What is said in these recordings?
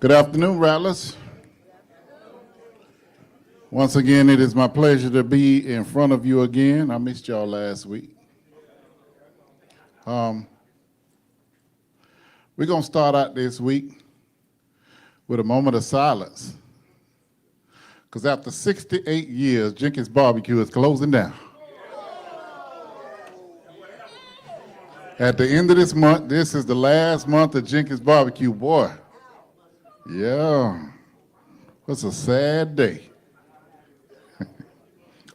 Good afternoon, Rattlers. Once again, it is my pleasure to be in front of you again. I missed y'all last week. We're going to start out this week with a moment of silence. Because after 68 years, Jenkins Barbecue is closing down. At the end of this month, this is the last month of Jenkins Barbecue. Boy, yeah, it's a sad day.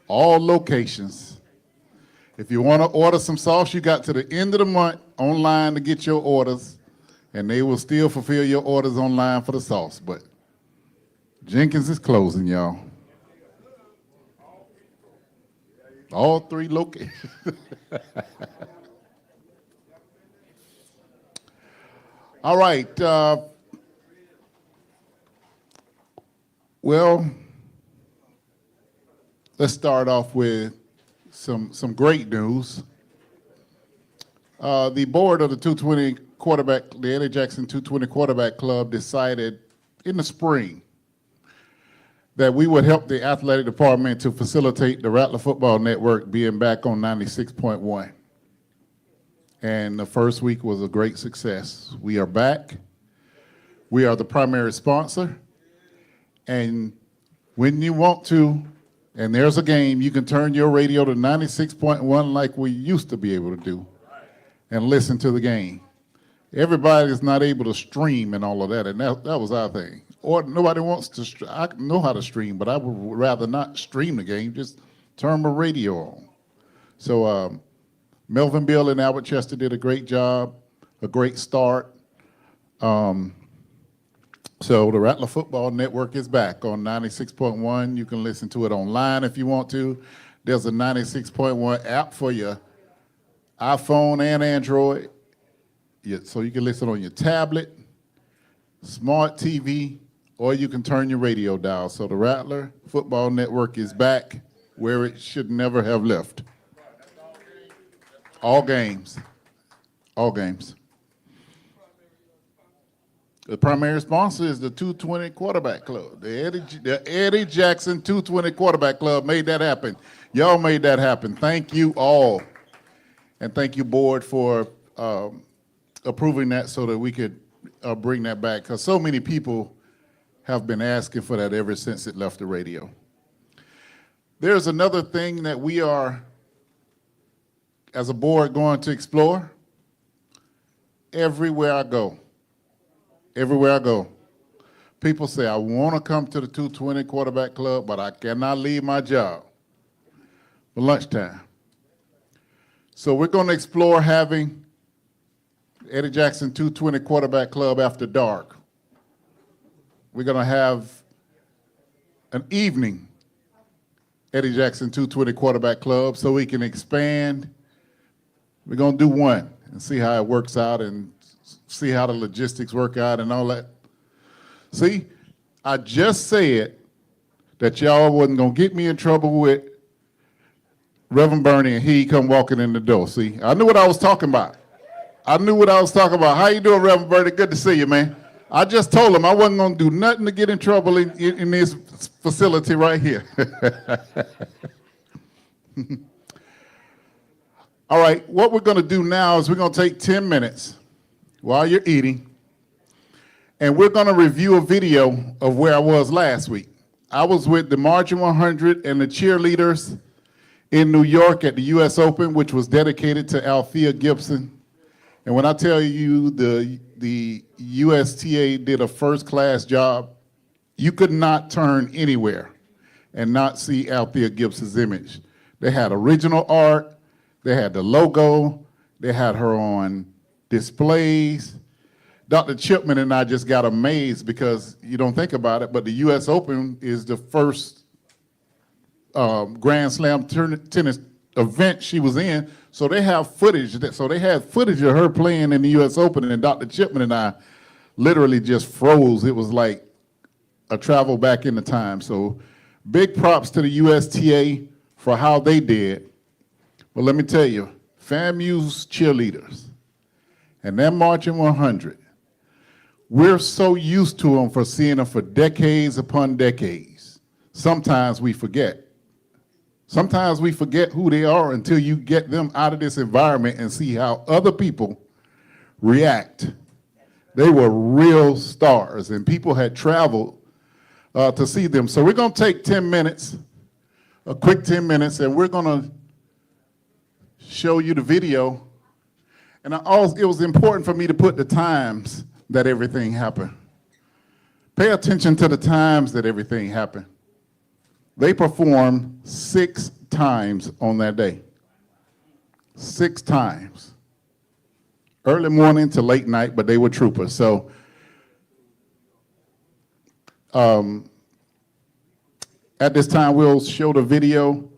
All locations. If you want to order some sauce, you got to the end of the month online to get your orders, and they will still fulfill your orders online for the sauce. But Jenkins is closing, y'all. All 3 locations. All right. Well, let's start off with some great news. The board of the 220 quarterback, the Eddie Jackson 220 quarterback club decided in the spring that we would help the athletic department to facilitate the Rattler Football Network being back on 96.1. And the first week was a great success. We are back. We are the primary sponsor. And when you want to, and there's a game, you can turn your radio to 96.1 like we used to be able to do and listen to the game. Everybody is not able to stream and all of that, and that was our thing. Or nobody wants to, I know how to stream, but I would rather not stream the game, just turn my radio on. So Melvin Bill and Albert Chester did a great job, a great start. So the Rattler Football Network is back on 96.1. You can listen to it online if you want to. There's a 96.1 app for your iPhone and Android. So you can listen on your tablet, smart TV, or you can turn your radio dial. So the Rattler Football Network is back where it should never have left. All games. All games. The primary sponsor is the 220 Quarterback Club. The Eddie Jackson 220 Quarterback Club made that happen. Y'all made that happen. Thank you all. And thank you, board, for approving that so that we could bring that back. Because so many people have been asking for that ever since it left the radio. There's another thing that we are, as a board, going to explore. Everywhere I go, people say, I want to come to the 220 Quarterback Club, but I cannot leave my job for lunchtime. So we're going to explore having Eddie Jackson 220 Quarterback Club after dark. We're going to have an evening Eddie Jackson 220 Quarterback Club so we can expand. We're going to do one and see how it works out and see how the logistics work out and all that. See, I just said that y'all wasn't going to get me in trouble with Reverend Bernie and he come walking in the door. See, I knew what I was talking about. How you doing, Reverend Bernie? Good to see you, man. I just told him I wasn't going to do nothing to get in trouble in this facility right here. All right, what we're going to do now is we're going to take 10 minutes while you're eating, and we're going to review a video of where I was last week. I was with the Marching 100 and the cheerleaders in New York at the U.S. Open, which was dedicated to Althea Gibson. And when I tell you the USTA did a first-class job, you could not turn anywhere and not see Althea Gibson's image. They had original art, they had the logo, they had her on displays. Dr. Chipman and I just got amazed because you don't think about it, but the U.S. Open is the first Grand Slam tennis event she was in, so they have footage. So they had footage of her playing in the U.S. Open, and Dr. Chipman and I literally just froze. It was like a travel back in the time. So big props to the USTA for how they did. But let me tell you, FAMU's cheerleaders and their Marching 100 We're so used to them for seeing them for decades upon decades. Sometimes we forget. Sometimes we forget who they are until you get them out of this environment and see how other people react. They were real stars, and people had traveled to see them. So we're going to take 10 minutes, a quick 10 minutes, and we're going to show you the video. And it was important for me to put the times that everything happened. Pay attention to the times that everything happened. They performed 6 times on that day. 6 times. Early morning to late night, but they were troopers. So at this time, we'll show the video.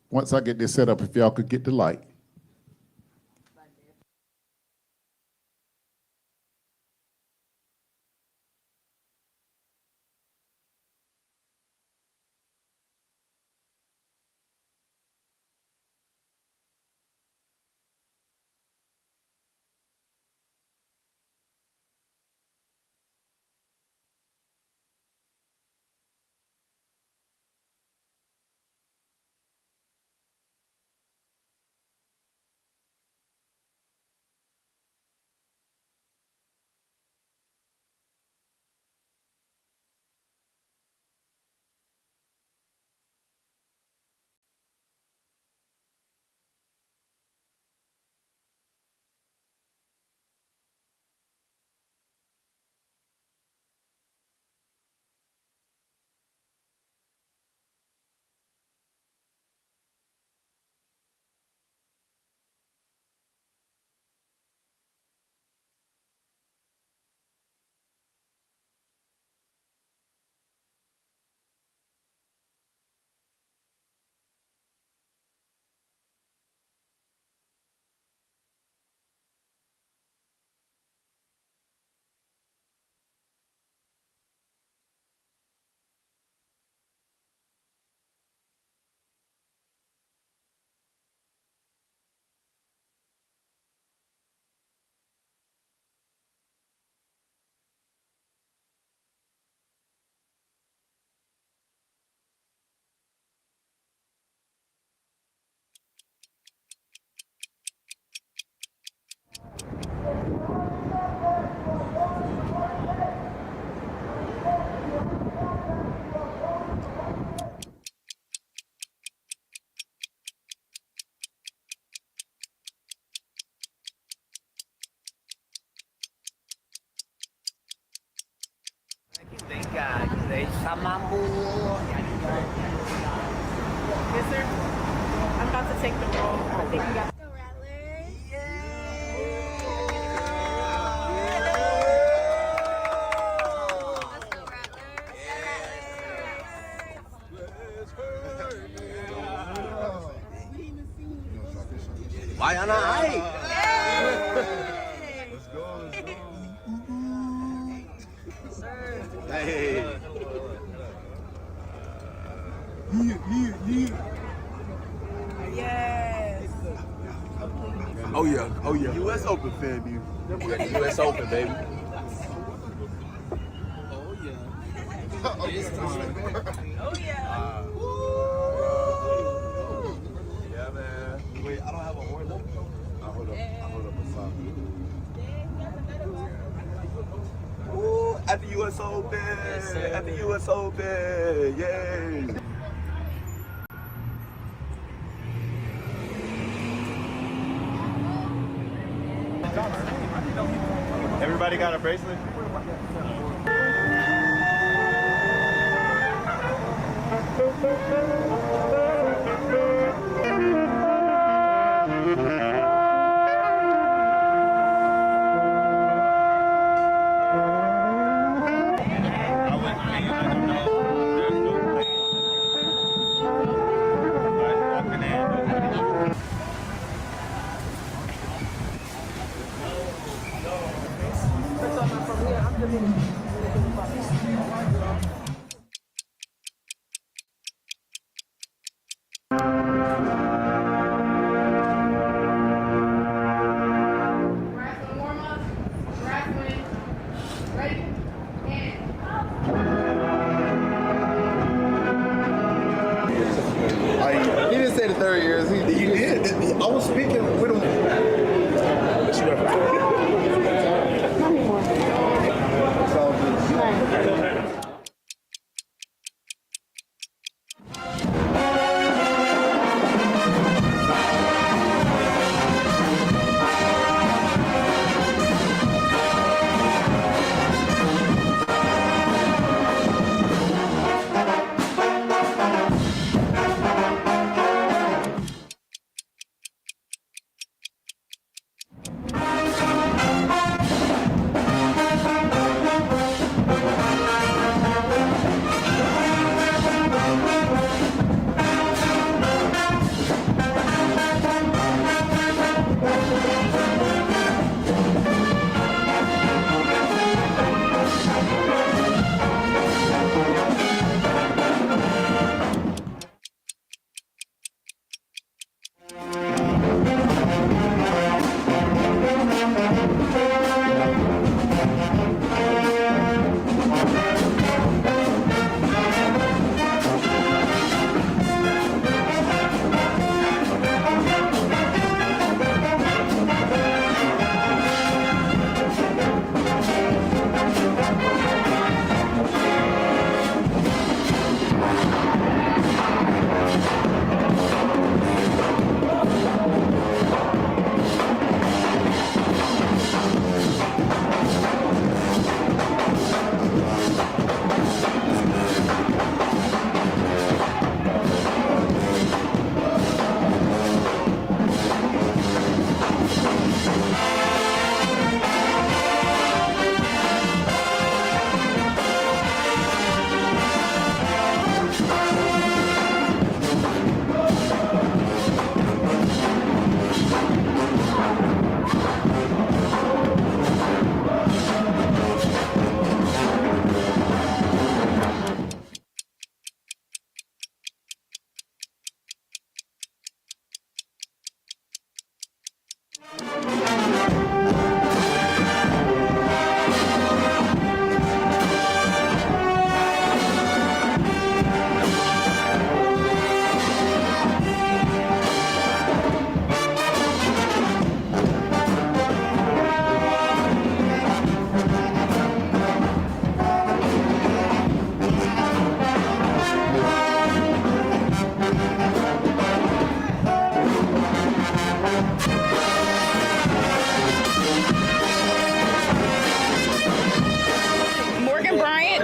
Once I get this set up, if y'all could get the light. Yes, sir. I'm about to take the roll. I think we got. Why not? Let's go. Hey. Yes. Oh yeah. U.S. Open, fam, you. U.S. Open, baby. Oh yeah. Yeah, man. Wait, I don't have a horn though. I hold up a song. Ooh, at the U.S. Open. At the U.S. Open. Yay. Everybody got a bracelet? hilarious. You did. I was speaking with him. But you never told me. Not anymore. It's all good.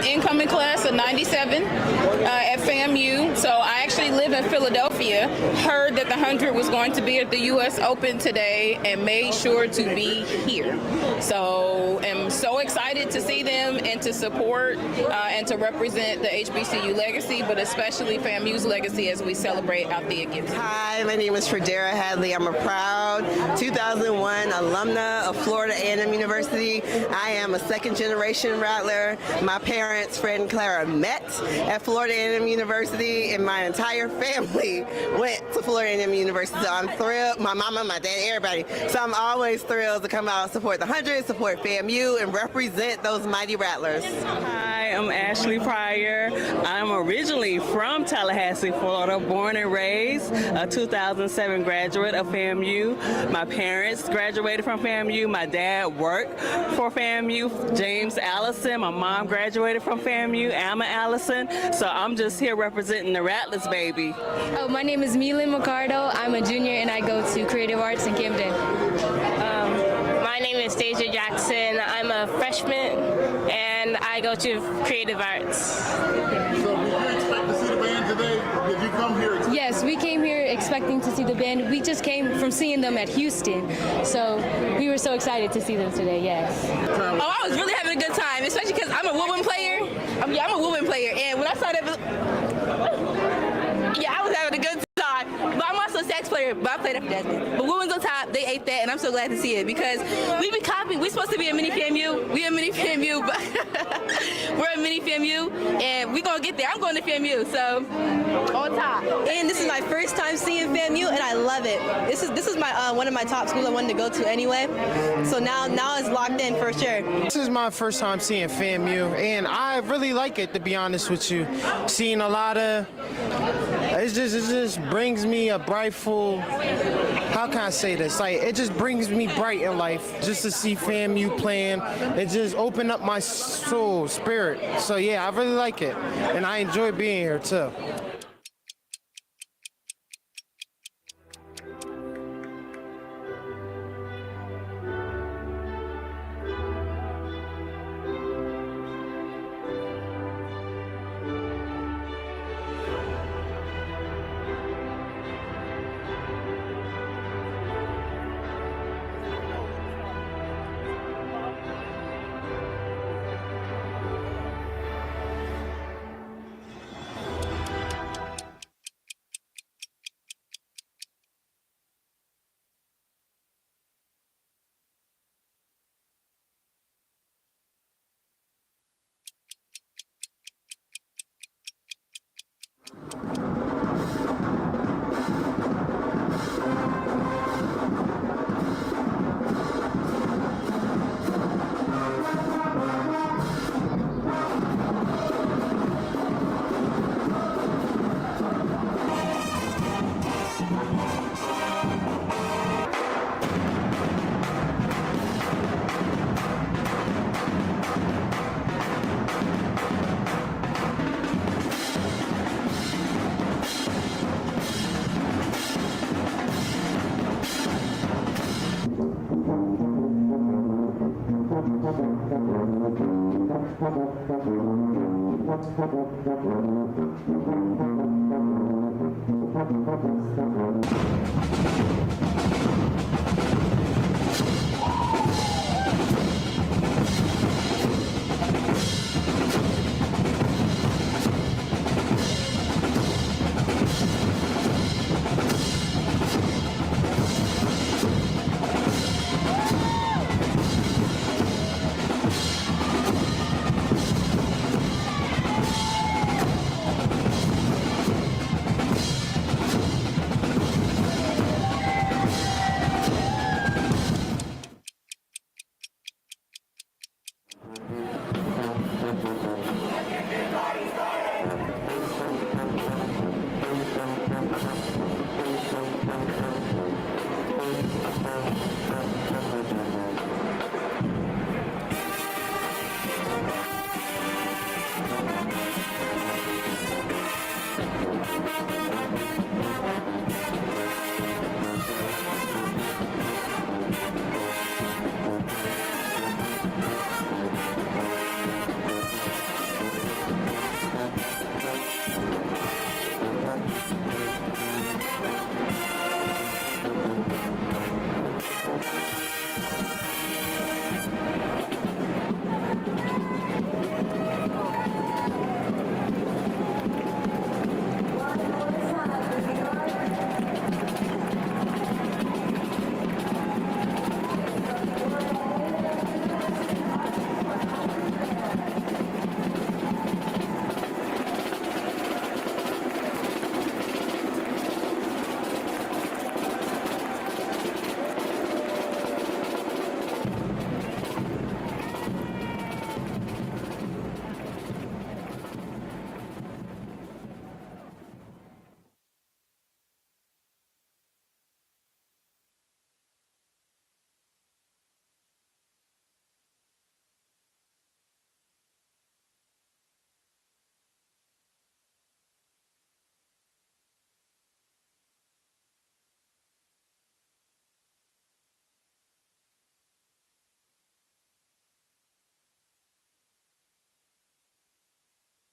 Incoming class of 97 at FAMU. So I actually live in Philadelphia. Heard that the 100 was going to be at the U.S. Open today and made sure to be here. So am so excited to see them and to support and to represent the HBCU legacy, but especially FAMU's legacy as we celebrate Althea Gibson. Hi, my name is Fredera Hadley. I'm a proud 2001 alumna of Florida A&M University. I am a second generation Rattler. My parents, Fred and Clara, met at Florida A&M University, and my entire family went to Florida A&M University. So I'm thrilled. My mama, my dad, everybody. So I'm always thrilled to come out and support the 100, support FAMU, and represent those mighty Rattlers. Hi, I'm Ashley Pryor. I'm originally from Tallahassee, Florida, born and raised, a 2007 graduate of FAMU. My parents graduated from FAMU. My dad worked for FAMU. James Allison. My mom graduated from FAMU. Alma Allison. So I'm just here representing the Rattlers, baby. Oh, my name is Milan Macardo. I'm a junior and I go to Creative Arts in Camden. My name is Deja Jackson. I'm a freshman and I go to Creative Arts. So did you expect to see the band today? Did you come here? Yes, we came here expecting to see the band. We just came from seeing them at Houston. So we were so excited to see them today, yes. Oh, I was really having a good time, especially because I'm a woman player. I'm a woman player, and when I saw that, yeah, I was having a good time. But I'm also a sax player, but I played after Desmond. But women's on top, they ate that, and I'm so glad to see it because we be copying. We're supposed to be a mini FAMU. We a mini FAMU, but we're a mini FAMU, and we're gonna get there. I'm going to FAMU, so on top. And this is my first time seeing FAMU, and I love it. This is my one of my top schools I wanted to go to anyway. So now it's locked in for sure. This is my first time seeing FAMU, and I really like it, to be honest with you. Seeing a lot of, it just brings me a brightful, how can I say this? Like, it just brings me bright in life just to see FAMU playing. It just opened up my soul, spirit. So yeah, I really like it, and I enjoy being here too.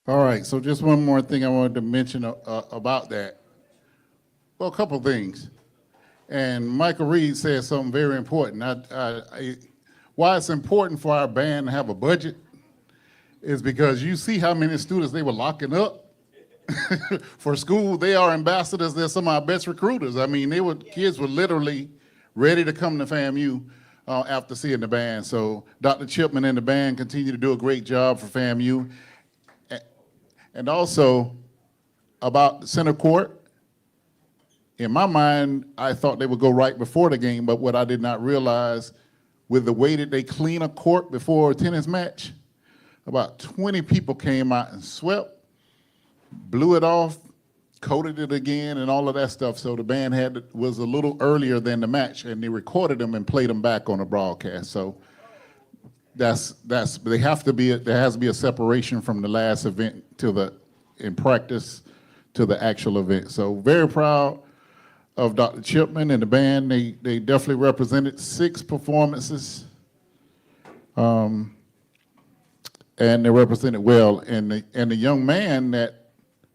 All right, so just one more thing I wanted to mention about that. Well, a couple of things. And Michael Reed said something very important. Why it's important for our band to have a budget is because you see how many students they were locking up for school. They are ambassadors. They're some of our best recruiters. I mean, kids were literally ready to come to FAMU after seeing the band. So Dr. Chipman and the band continue to do a great job for FAMU. And also about the center court, in my mind, I thought they would go right before the game, but what I did not realize, with the way that they clean a court before a tennis match, about 20 people came out and swept, blew it off, coated it again, and all of that stuff. So the band was a little earlier than the match, and they recorded them and played them back on the broadcast. So there has to be a separation from the last event in practice to the actual event. So very proud of Dr. Chipman and the band. They definitely represented 6 performances, and they represented well. And the young man that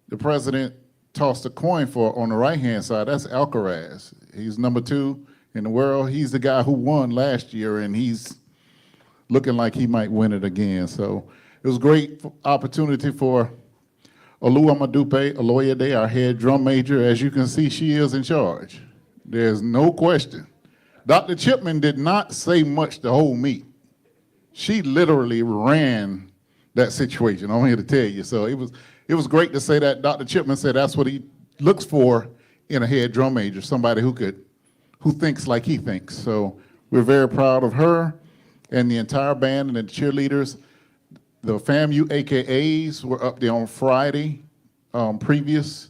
the president tossed a coin for on the right-hand side, that's Alcaraz. He's number 2 in the world. He's the guy who won last year, and he's looking like he might win it again. So it was a great opportunity for Oluwamadupe Oloyede, our head drum major. As you can see, she is in charge. There's no question. Dr. Chipman did not say much the whole meet. She literally ran that situation. I'm here to tell you. So it was great to say that. Dr. Chipman said that's what he looks for in a head drum major, somebody who thinks like he thinks. So we're very proud of her and the entire band and the cheerleaders. The FAMU AKAs were up there on Friday previous,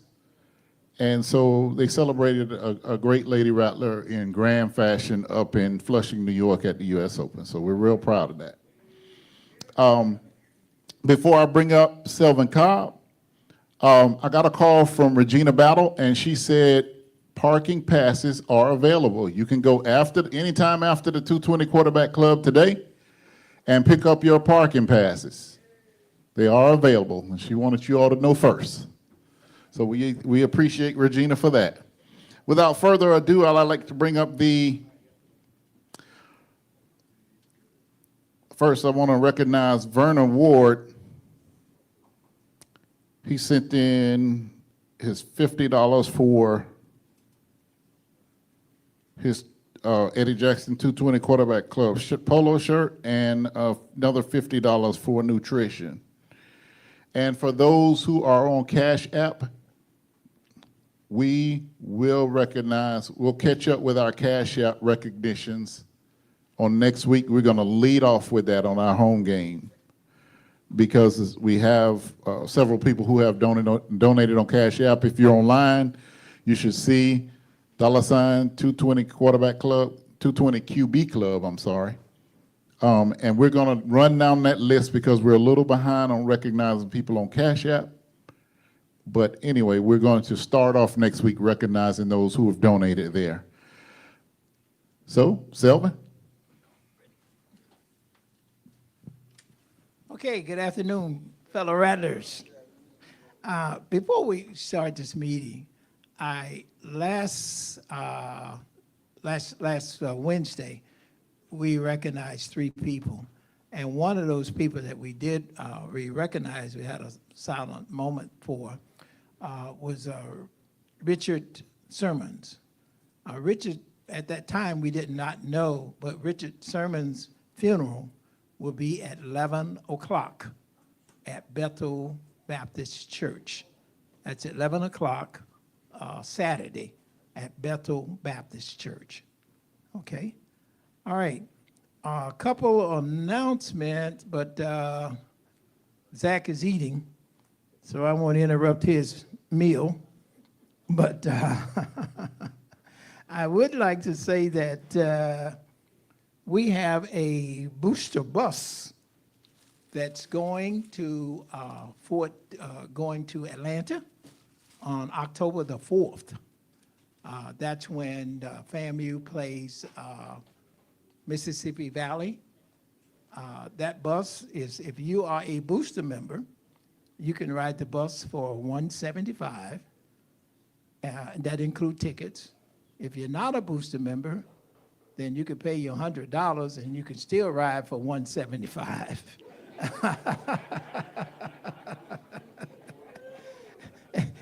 and so they celebrated a great Lady Rattler in grand fashion up in Flushing, New York at the US Open. So we're real proud of that. Before I bring up Selvin Cobb, I got a call from Regina Battle, and she said parking passes are available. You can go anytime after the 220 Quarterback Club today and pick up your parking passes. They are available, and she wanted you all to know first. So we appreciate Regina for that. Without further ado, I'd like to bring up first I want to recognize Vernon Ward. He sent in his $50 for his Eddie Jackson 220 Quarterback Club polo shirt and another $50 for nutrition. And for those who are on Cash App, we'll catch up with our Cash App recognitions on next week. We're going to lead off with that on our home game because we have several people who have donated on Cash App. If you're online, you should see $ 220 Quarterback Club, 220 QB Club, I'm sorry. And we're going to run down that list because we're a little behind on recognizing people on Cash App. But anyway, we're going to start off next week recognizing those who have donated there. So, Selvin? Okay, good afternoon, fellow Rattlers. Before we start this meeting, last Wednesday, we recognized 3 people. And one of those people that we did recognize, we had a silent moment for, was Richard Sermons. Richard, at that time, we did not know, but Richard Sermons' funeral will be at 11 o'clock at Bethel Baptist Church. That's at 11 o'clock Saturday at Bethel Baptist Church. Okay? All right. A couple of announcements, but Zach is eating, so I won't interrupt his meal. But I would like to say that we have a booster bus that's going to going to Atlanta on October the 4th. That's when FAMU plays Mississippi Valley. That bus is, if you are a booster member, you can ride the bus for $175. That includes tickets. If you're not a booster member, then you can pay your $100 and you can still ride for $175.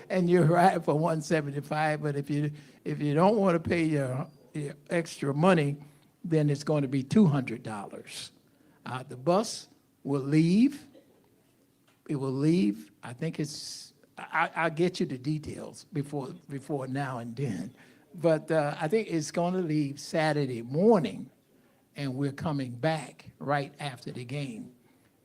And you ride for $175, but if you don't want to pay your extra money, then it's going to be $200. The bus will leave It will leave, I think I'll get you the details before now and then. But I think it's going to leave Saturday morning, and we're coming back right after the game.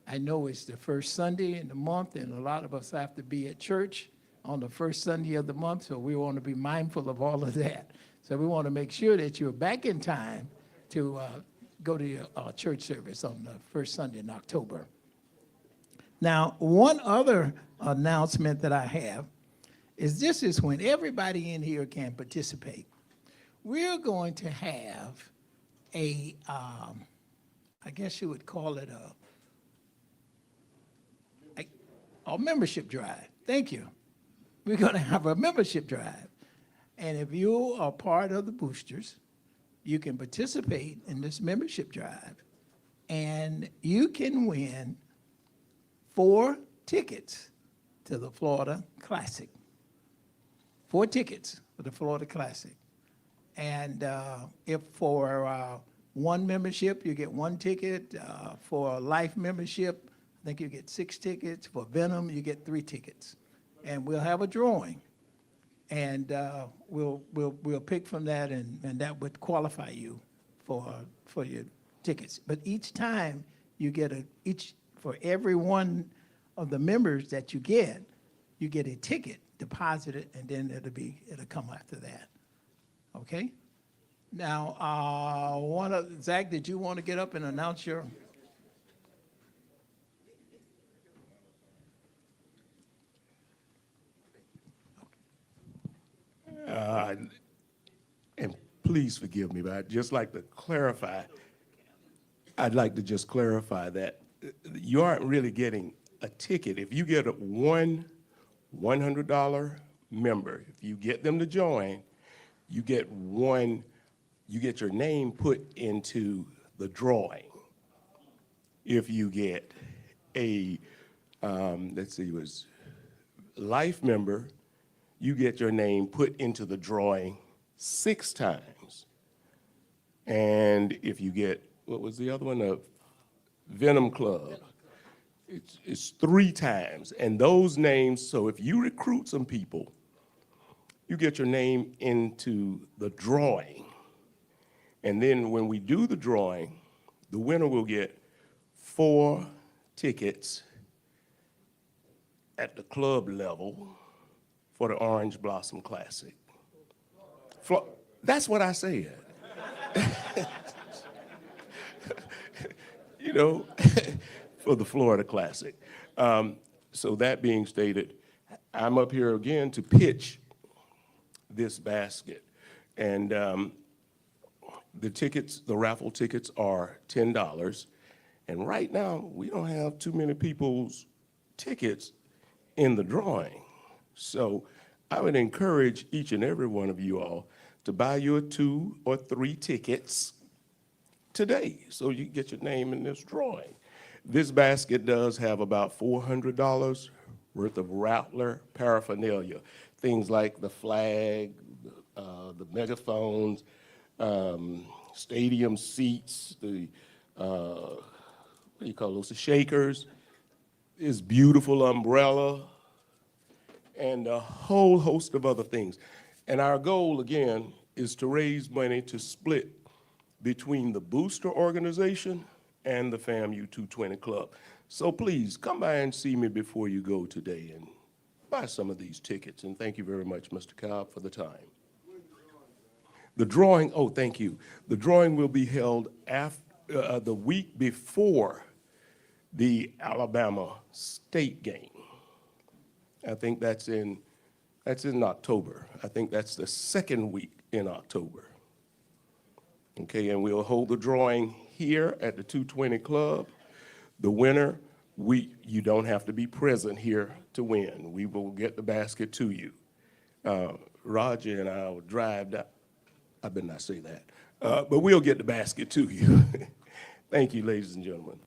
I know it's the first Sunday in the month, and a lot of us have to be at church on the first Sunday of the month, so we want to be mindful of all of that. So we want to make sure that you're back in time to go to your church service on the first Sunday in October. Now, one other announcement that I have is this is when everybody in here can participate. We're going to have I guess you would call it a membership drive. Thank you. We're going to have a membership drive. And if you are part of the boosters, you can participate in this membership drive, and you can win 4 tickets to the Florida Classic. 4 tickets for the Florida Classic. And if for one membership, you get 1 ticket. For a life membership, I think you get 6 tickets. For Venom, you get 3 tickets. And we'll have a drawing. And we'll pick from that, and that would qualify you for your tickets. But each time you get for every one of the members that you get a ticket deposited, and then it'll come after that. Okay? Now, Zach, did you want to get up and announce your? And please forgive me, but I'd just like to clarify. I'd like to just clarify that you aren't really getting a ticket. If you get a $100 member, if you get them to join, you get your name put into the drawing. If you get a, was life member, you get your name put into the drawing 6 times. And if you get, what was the other one? A Venom Club. It's 3 times. And those names, so if you recruit some people, you get your name into the drawing. And then when we do the drawing, the winner will get 4 tickets at the club level for the Orange Blossom Classic. That's what I said. You know, for the Florida Classic. So that being stated, I'm up here again to pitch this basket. And the tickets, the raffle tickets are $10. And right now, we don't have too many people's tickets in the drawing. So I would encourage each and every one of you all to buy your 2 or 3 tickets today so you can get your name in this drawing. This basket does have about $400 worth of Rattler paraphernalia, things like the flag, the megaphones, stadium seats, the, what do you call those, the shakers, this beautiful umbrella, and a whole host of other things. And our goal, again, is to raise money to split between the booster organization and the FAMU 220 Club. So please, come by and see me before you go today and buy some of these tickets. And thank you very much, Mr. Cobb, for the time. The drawing, oh, thank you. The drawing will be held after, the week before the Alabama State game. I think that's in October. I think that's the 2nd week in October. Okay, and we'll hold the drawing here at the 220 Club. The winner, you don't have to be present here to win. We will get the basket to you. Roger and I will drive down. I better not say that. But we'll get the basket to you. Thank you, ladies and gentlemen.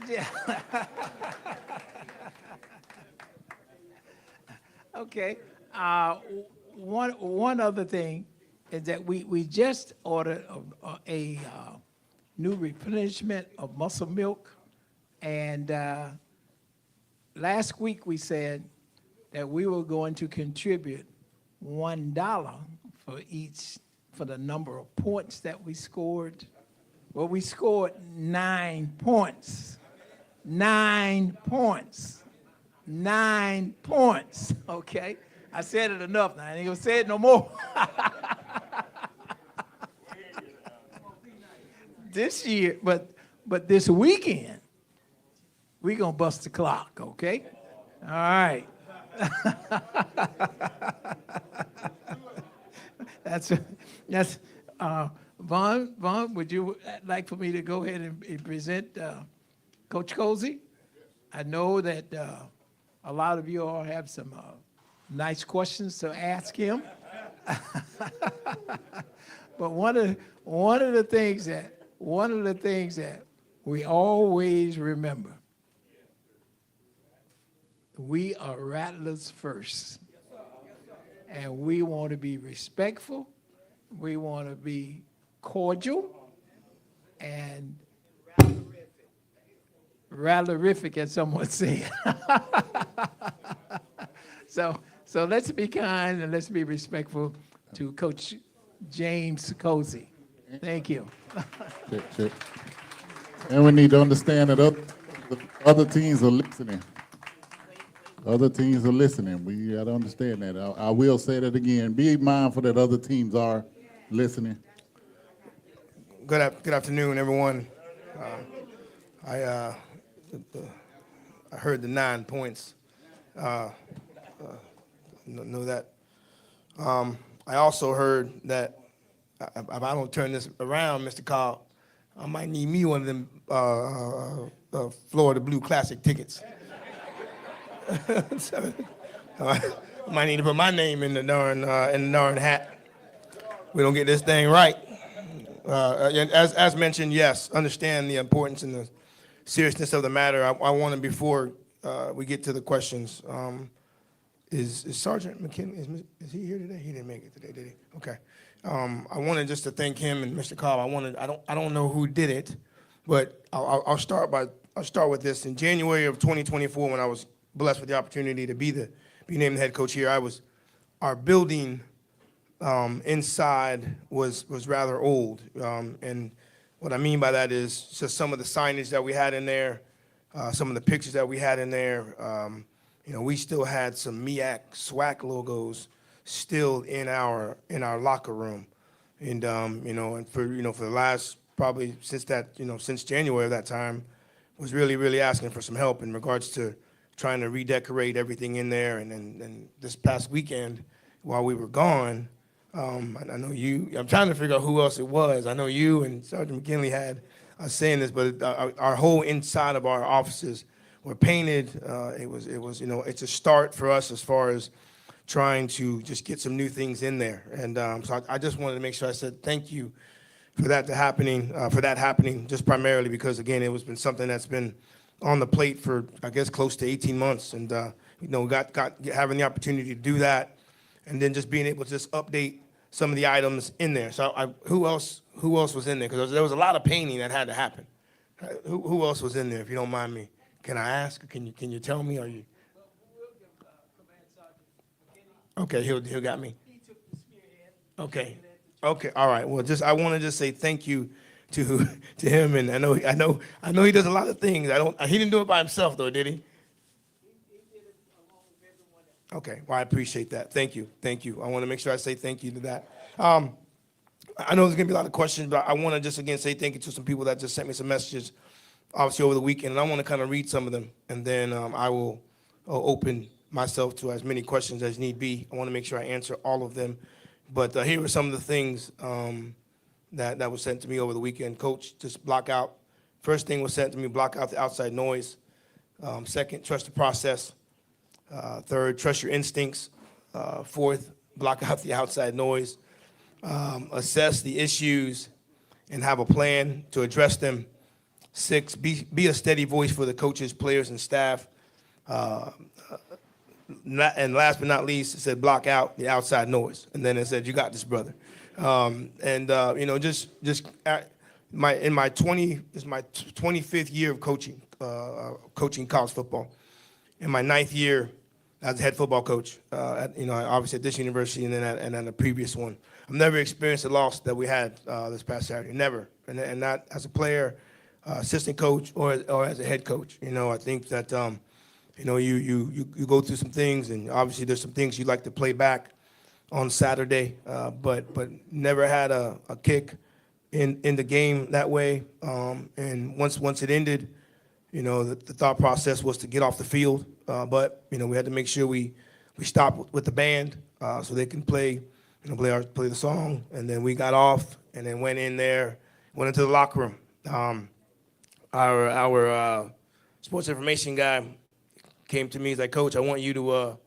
Yeah. Okay. One other thing is that we just ordered new replenishment of muscle milk. And last week we said that we were going to contribute $1 for the number of points that we scored. Well, we scored 9 points. 9 points. 9 points. Okay? I said it enough now. I ain't gonna say it no more. This year, but this weekend, we're gonna bust the clock, okay? All right. That's Vaughn, would you like for me to go ahead and present Coach Cozy? I know that a lot of you all have some nice questions to ask him. But one of the things that we always remember, we are Rattlers first. And we want to be respectful, we want to be cordial, and rattlerific, as someone said. So let's be kind and let's be respectful to Coach James Cozy. Thank you. Check. And we need to understand that the other teams are listening. Other teams are listening. We got to understand that. I will say that again. Be mindful that other teams are listening. Good afternoon, everyone. I heard the 9 points. Know that. I also heard that if I don't turn this around, Mr. Cobb, I might need me one of them Florida Blue Classic tickets. So, I might need to put my name in the darn hat. We don't get this thing right. As mentioned, yes, understand the importance and the seriousness of the matter. I want to, before we get to the questions, is Sergeant McKinley, is he here today? He didn't make it today, did he? Okay. I wanted just to thank him and Mr. Cobb. I don't know who did it, but I'll start with this. In January of 2024, when I was blessed with the opportunity to be named the head coach here, our building inside was rather old, and what I mean by that is just some of the signage that we had in there, some of the pictures that we had in there. We still had some MEAC SWAC logos still in our locker room, and and for the last probably since January of that time, was really asking for some help in regards to trying to redecorate everything in there. And this past weekend, while we were gone, I know I'm trying to figure out who else it was. I know you and Sergeant McKinley had saying this, but our whole inside of our offices were painted. It was it's a start for us as far as trying to just get some new things in there. And so I just wanted to make sure I said thank you for that happening, just primarily because, again, it was been something that's been on the plate for, I guess, close to 18 months. And, having the opportunity to do that, and then just being able to just update some of the items in there. So who else was in there? Because there was a lot of painting that had to happen. Who else was in there, if you don't mind me? Can I ask? Can you tell me? Are you? Okay, he'll got me. Okay, all right. Well, I want to just say thank you to him, and I know he does a lot of things. He didn't do it by himself though, did he? Okay, well, I appreciate that. Thank you. I want to make sure I say thank you to that. I know there's gonna be a lot of questions, but I want to just again say thank you to some people that just sent me some messages, obviously over the weekend, and I want to kind of read some of them, and then I will open myself to as many questions as need be. I want to make sure I answer all of them. But here are some of the things that was sent to me over the weekend. Coach, just block out. First thing was sent to me, block out the outside noise. Second, trust the process. Third, trust your instincts. Fourth, block out the outside noise. Assess the issues and have a plan to address them. 6, be a steady voice for the coaches, players, and staff. And last but not least, it said block out the outside noise. And then it said, you got this, brother. in my 25th year of coaching, coaching college football. In my 9th year as a head football coach, obviously at this university and then the previous one. I've never experienced the loss that we had this past Saturday, never. And not as a player, assistant coach, or as a head coach. I think that, you go through some things, and obviously there's some things you'd like to play back on Saturday, but never had a kick in the game that way. And once it ended, the thought process was to get off the field, but we had to make sure we stopped with the band so they can play the song, and then we got off and then went into the locker room. Our sports information guy came to me. He's like, Coach, I want you to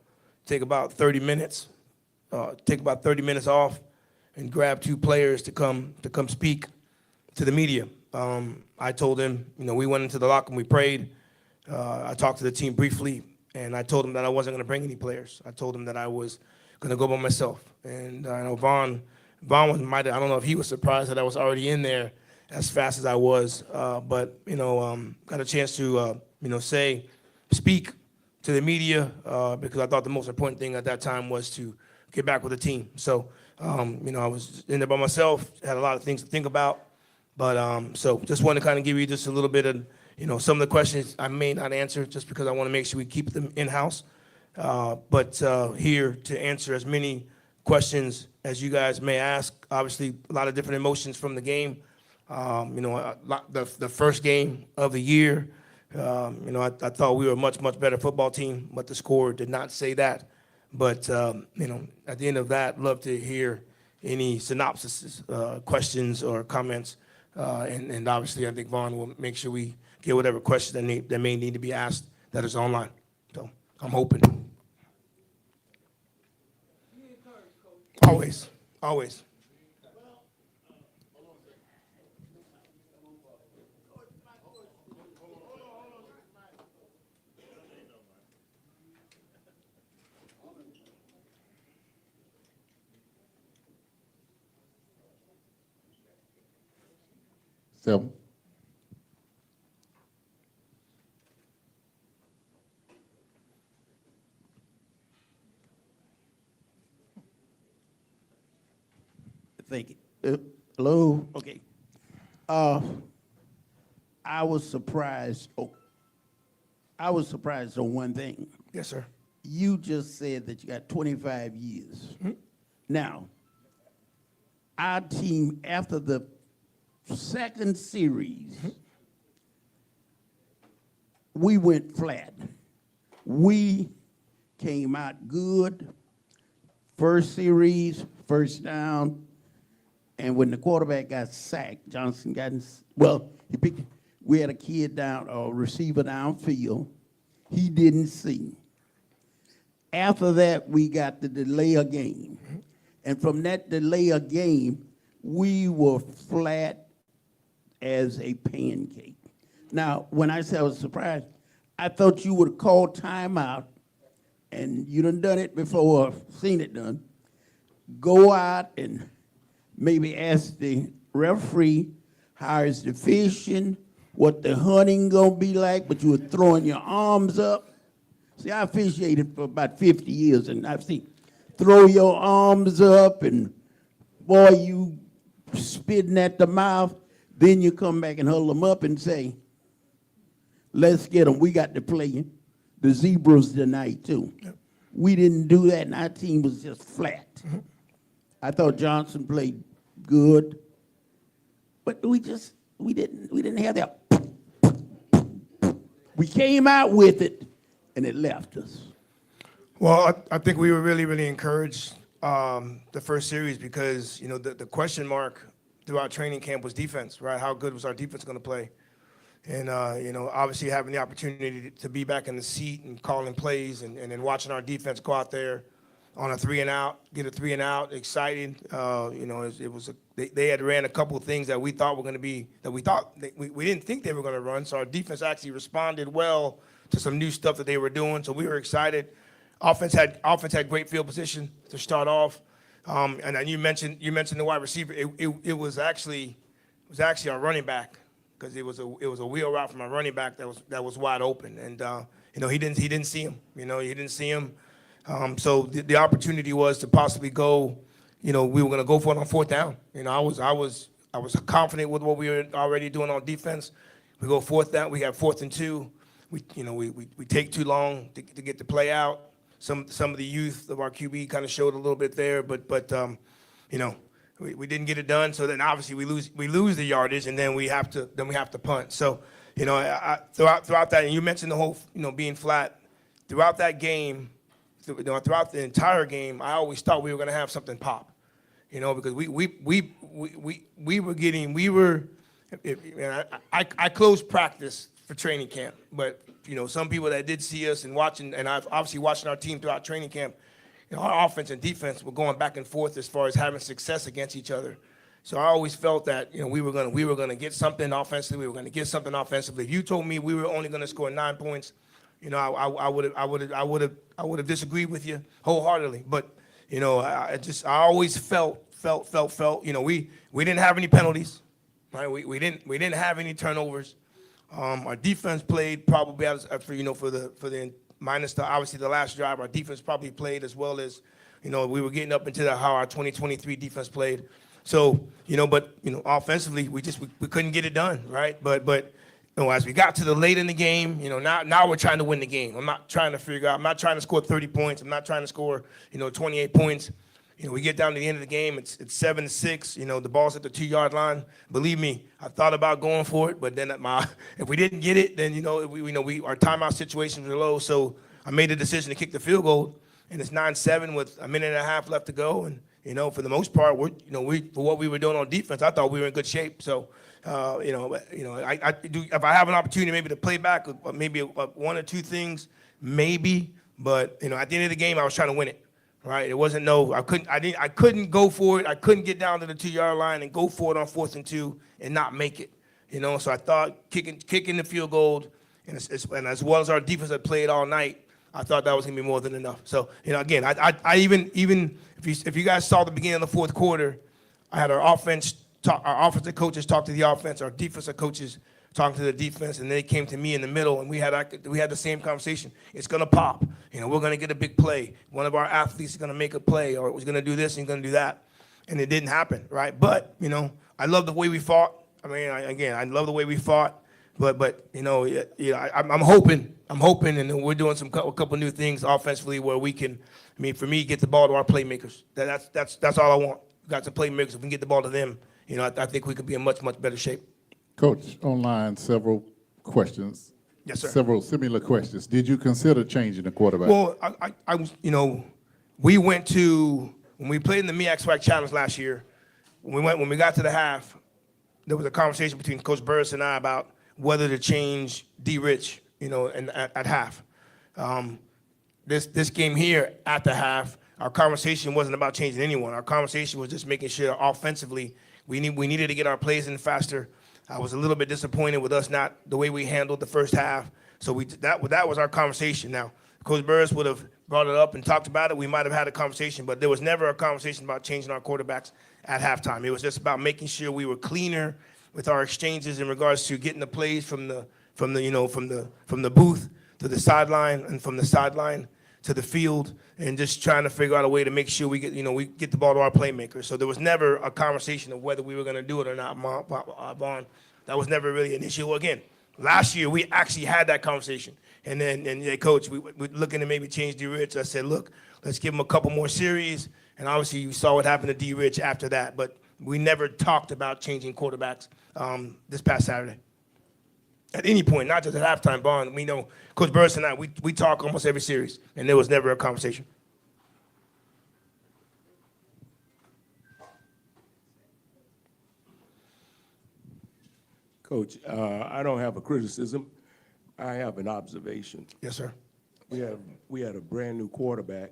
take about 30 minutes off and grab 2 players to come speak to the media. I told him, we went into the locker room, we prayed. I talked to the team briefly, and I told them that I wasn't going to bring any players. I told them that I was going to go by myself. And I know Vaughn was I don't know if he was surprised that I was already in there as fast as I was, but got a chance to speak to the media because I thought the most important thing at that time was to get back with the team. So I was in there by myself, had a lot of things to think about, but so just want to kind of give you just a little bit of some of the questions I may not answer just because I want to make sure we keep them in-house, but here to answer as many questions as you guys may ask. Obviously, a lot of different emotions from the game. The first game of the year, I thought we were a much better football team, but the score did not say that. But at the end of that, love to hear any synopsis, questions or comments, and obviously I think Vaughn will make sure we get whatever questions that may need to be asked that is online. So I'm hoping. Always. Seven. Thank you. Hello? Okay. I was surprised. I was surprised on one thing. Yes, sir. You just said that you got 25 years. Mm-hmm. Now, our team, after the second series, mm-hmm. we went flat. We came out good. First series, first down, and when the quarterback got sacked, Johnson got we had a kid down, a receiver downfield. He didn't see. After that, we got the delay of game. Mm-hmm. And from that delay of game, we were flat as a pancake. Now, when I said I was surprised, I thought you would have called timeout, and you done it before, seen it done. Go out and maybe ask the referee how is the fishing, what the hunting gonna be like, but you were throwing your arms up. See, I officiated for about 50 years, and I've seen throw your arms up, and boy, you spitting at the mouth. Then you come back and huddle them up and say, let's get them. We got to play the Zebras tonight, too. Yep. We didn't do that, and our team was just flat. Mm-hmm. I thought Johnson played good, but we didn't have that. We came out with it, and it left us. Well, I think we were really encouraged the first series because, the question mark throughout training camp was defense, right? How good was our defense going to play? And, obviously having the opportunity to be back in the seat and calling plays and then watching our defense go out there on a 3-and-out, get a 3-and-out, exciting. They had ran a couple of things that we thought were going to be, that we didn't think they were going to run. So our defense actually responded well to some new stuff that they were doing. So we were excited. Offense had great field position to start off. And then you mentioned the wide receiver. It was actually was actually our running back, because it was a wheel route from our running back that was wide open, and he didn't see him. He didn't see him. So the opportunity was to possibly go. We were going to go for it on fourth down. I was confident with what we were already doing on defense. We go fourth down. We have 4th and 2. We take too long to get the play out. Some of the youth of our QB kind of showed a little bit there, but we didn't get it done. So then obviously we lose the yardage, and then we have to punt. So throughout that, and you mentioned the whole being flat throughout that game, throughout the entire game, I always thought we were going to have something pop, because I closed practice for training camp, but some people that did see us and I've obviously watching our team throughout training camp, our offense and defense were going back and forth as far as having success against each other. So I always felt that we were gonna get something offensively. We were gonna get something offensively. If you told me we were only gonna score 9 points, I would have disagreed with you wholeheartedly. But I always felt. We didn't have any penalties, right? We didn't have any turnovers. Our defense played probably for the minus obviously the last drive. Our defense probably played as well as we were getting up into how our 2023 defense played. So but offensively we couldn't get it done, right? But as we got to the late in the game, now we're trying to win the game. I'm not trying to score 30 points. I'm not trying to score 28 points. We get down to the end of the game, it's 7-6. The ball's at the 2-yard line. Believe me, I thought about going for it, but then if we didn't get it, then our timeout situations were low. So I made the decision to kick the field goal, and it's 9-7 with a minute and a half left to go. And for the most part, for what we were doing on defense, I thought we were in good shape. So I do, if I have an opportunity maybe to play back, maybe one or two things, maybe. But at the end of the game, I was trying to win it. Right, it wasn't I couldn't go for it. I couldn't get down to the 2-yard line and go for it on 4th and 2 and not make it. So I thought kicking the field goal, and as well as our defense had played all night, I thought that was gonna be more than enough. So again, I even if you guys saw the beginning of the 4th quarter, I had our offensive coaches talk to the offense, our defensive coaches talking to the defense, and they came to me in the middle, and we had the same conversation. It's gonna pop. We're gonna get a big play. One of our athletes is gonna make a play, or was gonna do this and gonna do that, and it didn't happen, right? But I love the way we fought. I mean, I love the way we fought. But I'm hoping, and we're doing a couple new things offensively where we can. I mean, for me, get the ball to our playmakers. That's all I want. We got the playmakers. If we can get the ball to them, I think we could be in much better shape. Coach, online, several questions. Yes, sir. Several similar questions. Did you consider changing the quarterback? Well, I was, we went to, when we played in the MEAC SWAC Challenge last year, when we got to the half, there was a conversation between Coach Burris and I about whether to change D. Rich, at half. This game here at the half, our conversation wasn't about changing anyone. Our conversation was just making sure offensively we needed to get our plays in faster. I was a little bit disappointed with us not the way we handled the first half. So that was our conversation. Now, Coach Burris would have brought it up and talked about it. We might have had a conversation, but there was never a conversation about changing our quarterbacks at halftime. It was just about making sure we were cleaner with our exchanges in regards to getting the plays from the booth to the sideline, and from the sideline to the field, and just trying to figure out a way to make sure we get the ball to our playmakers. So there was never a conversation of whether we were going to do it or not, Vaughn. That was never really an issue. Again, last year we actually had that conversation, and then Coach, we're looking to maybe change D. Rich. I said, look, let's give him a couple more series, and obviously you saw what happened to D. Rich after that. But we never talked about changing quarterbacks this past Saturday. At any point, not just at halftime, Vaughn. We know Coach Burris and I, we talk almost every series, and there was never a conversation. Coach, I don't have a criticism. I have an observation. Yes, sir. We had a brand new quarterback,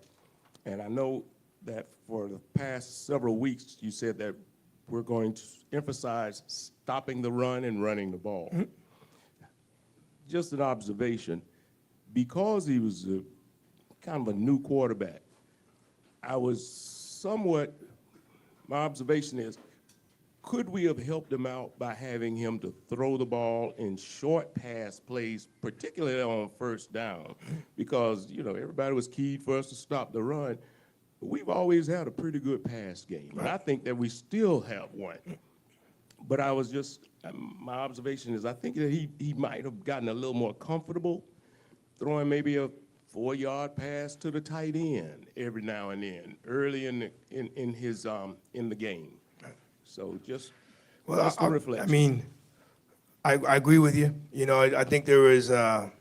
and I know that for the past several weeks you said that we're going to emphasize stopping the run and running the ball. Mm-hmm. Just an observation, because he was kind of a new quarterback, my observation is, could we have helped him out by having him to throw the ball in short pass plays, particularly on first down? Because, you know, everybody was keyed for us to stop the run. We've always had a pretty good pass game, and I think that we still have one. But I was just, my observation is I think that he might have gotten a little more comfortable throwing maybe a 4-yard pass to the tight end every now and then, early in the game. So just some reflection. I mean, I agree with you. You know, I think there was, I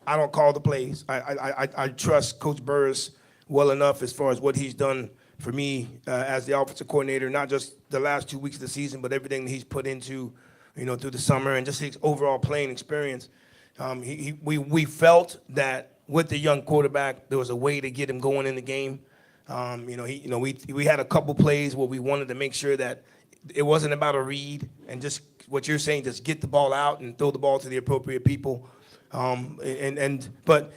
don't call the plays. I trust Coach Burris well enough as far as what he's done for me as the offensive coordinator, not just the last 2 weeks of the season, but everything that he's put into, you know, through the summer and just his overall playing experience. We felt that with the young quarterback, there was a way to get him going in the game. We had a couple plays where we wanted to make sure that it wasn't about a read and just what you're saying, just get the ball out and throw the ball to the appropriate people. But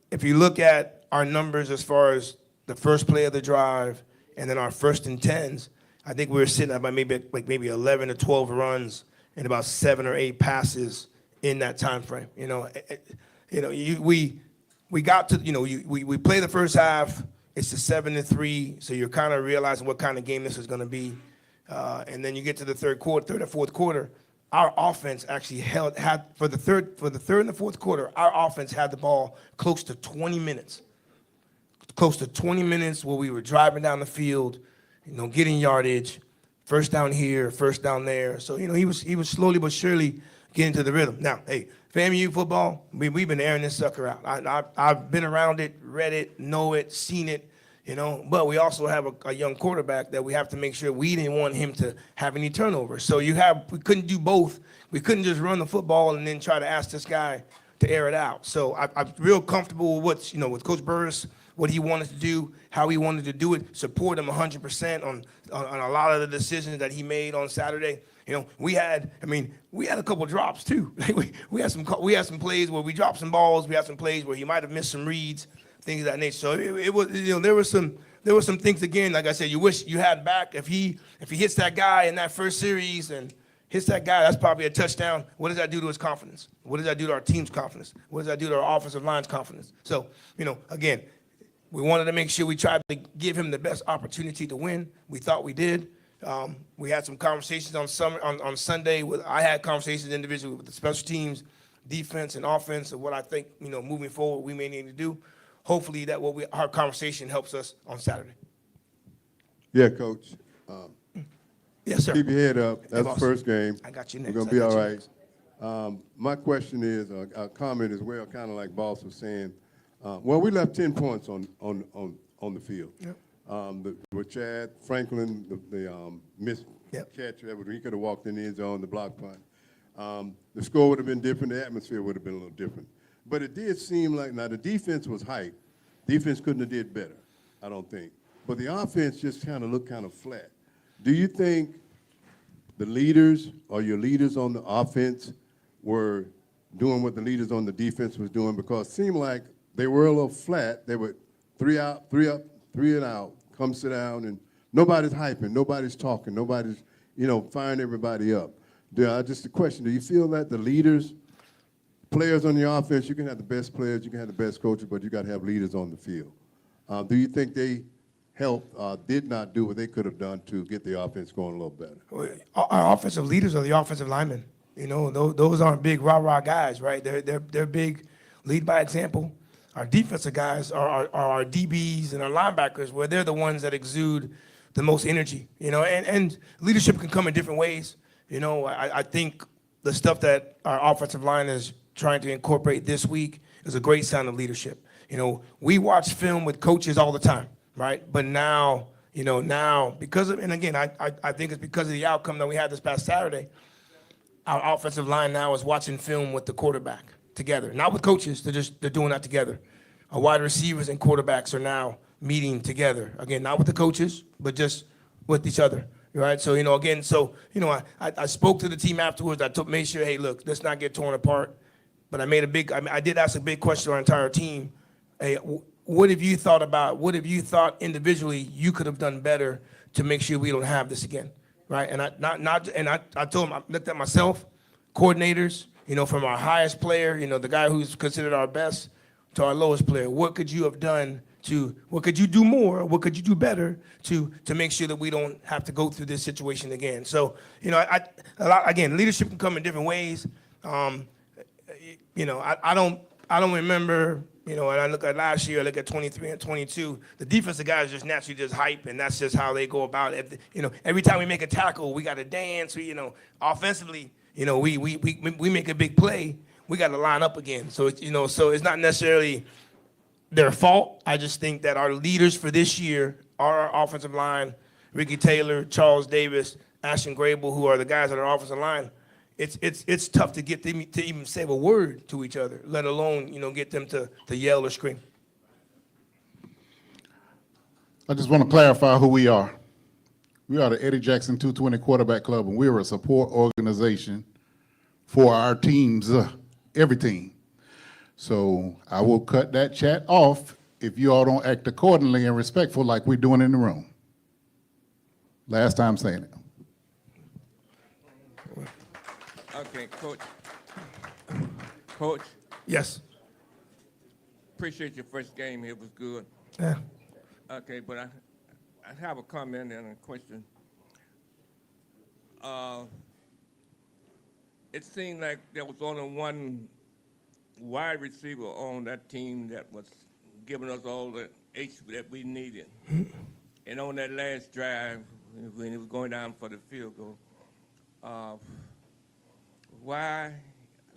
if you look at our numbers as far as the first play of the drive and then our 1st and 10s, I think we were sitting at about maybe 11 or 12 runs and about 7 or 8 passes in that time frame. We got to, we play the first half. It's the 7-3, so you're kind of realizing what kind of game this is going to be, and then you get to the third or fourth quarter. Our offense actually had for the third and the fourth quarter. Our offense had the ball close to 20 minutes where we were driving down the field, getting yardage, first down here, first down there. So he was slowly but surely getting to the rhythm. Now, hey, FAMU football, we've been airing this sucker out. I've been around it, read it, know it, seen it, but we also have a young quarterback that we have to make sure we didn't want him to have any turnovers. So we couldn't do both. We couldn't just run the football and then try to ask this guy to air it out. So I'm real comfortable with with Coach Burris, what he wanted to do, how he wanted to do it, support him 100% on a lot of the decisions that he made on Saturday. We had a couple drops too. we had some plays where we dropped some balls. We had some plays where he might have missed some reads, things of that nature. So it was, there were some things, again, like I said, you wish you had back. If he hits that guy in that first series and hits that guy, that's probably a touchdown. What does that do to his confidence? What does that do to our team's confidence? What does that do to our offensive line's confidence? So, again, we wanted to make sure we tried to give him the best opportunity to win. We thought we did. We had some conversations on Sunday. I had conversations individually with the special teams, defense, and offense of what I think, moving forward we may need to do. Hopefully that our conversation helps us on Saturday. Yeah, Coach. Yes, sir. Keep your head up. That's boss. the first game. I got you next. We're going to be all right. My question is, a comment as well, kind of like Boss was saying. We left 10 points on the field. Yep. With Chad Franklin, the missed catch, he could have walked in the end zone, the block punt. The score would have been different. The atmosphere would have been a little different. But it did seem like, now the defense was hype. Defense couldn't have did better, I don't think. But the offense just kind of looked kind of flat. Do you think the leaders or your leaders on the offense were doing what the leaders on the defense was doing? Because it seemed like they were a little flat. They were 3 out, 3 up, 3 and out, come sit down, and nobody's hyping, nobody's talking, nobody's, firing everybody up. Just a question, do you feel that the leaders, players on the offense, you can have the best players, you can have the best coaches, but you got to have leaders on the field. Do you think they helped, did not do what they could have done to get the offense going a little better? Our offensive leaders are the offensive linemen. Those aren't big rah-rah guys, right? They're big, lead by example. Our defensive guys are our DBs and our linebackers, where they're the ones that exude the most energy, and leadership can come in different ways. I think the stuff that our offensive line is trying to incorporate this week is a great sign of leadership. We watch film with coaches all the time, right? But now, because of, and again, I think it's because of the outcome that we had this past Saturday, our offensive line now is watching film with the quarterback together, not with coaches. They're doing that together. Our wide receivers and quarterbacks are now meeting together. Again, not with the coaches, but just with each other, right? So, I spoke to the team afterwards. Made sure, hey, look, let's not get torn apart. But I did ask a big question to our entire team. Hey, what have you thought individually you could have done better to make sure we don't have this again, right? And I told him, I looked at myself, coordinators, from our highest player, the guy who's considered our best, to our lowest player. What could you have done what could you do more? What could you do better to make sure that we don't have to go through this situation again? So, again, leadership can come in different ways. I don't remember, and I look at last year, I look at 23 and 22, the defensive guys just naturally just hype, and that's just how they go about it. Every time we make a tackle, we got to dance. Offensively, we make a big play, we got to line up again. So, so it's not necessarily their fault. I just think that our leaders for this year are our offensive line, Ricky Taylor, Charles Davis, Ashton Grable, who are the guys on our offensive line. It's tough to get them to even say a word to each other, let alone, get them to yell or scream. I just want to clarify who we are. We are the Eddie Jackson 220 Quarterback Club, and we are a support organization for our teams, every team. So I will cut that chat off if you all don't act accordingly and respectful like we're doing in the room. Last time saying it. Okay, Coach. Yes. Appreciate your first game. It was good. Yeah. Okay, but I have a comment and a question. It seemed like there was only one wide receiver on that team that was giving us all the H that we needed. And on that last drive, when it was going down for the field goal, why?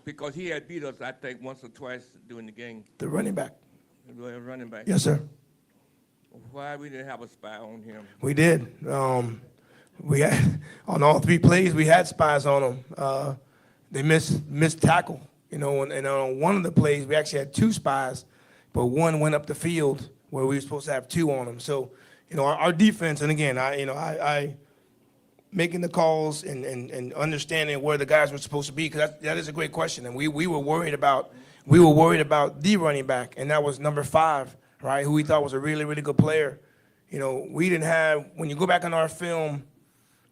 Because he had beat us, I think, once or twice during the game. The running back. The running back. Yes, sir. Why we didn't have a spy on him? We did. We had on all three plays we had spies on them. They missed tackle, and on one of the plays we actually had two spies, but one went up the field where we were supposed to have two on them. So, our defense, and again, I making the calls and understanding where the guys were supposed to be, because that is a great question, and we were worried about the running back, and that was number 5, right, who we thought was a really, really good player. We didn't have, when you go back on our film,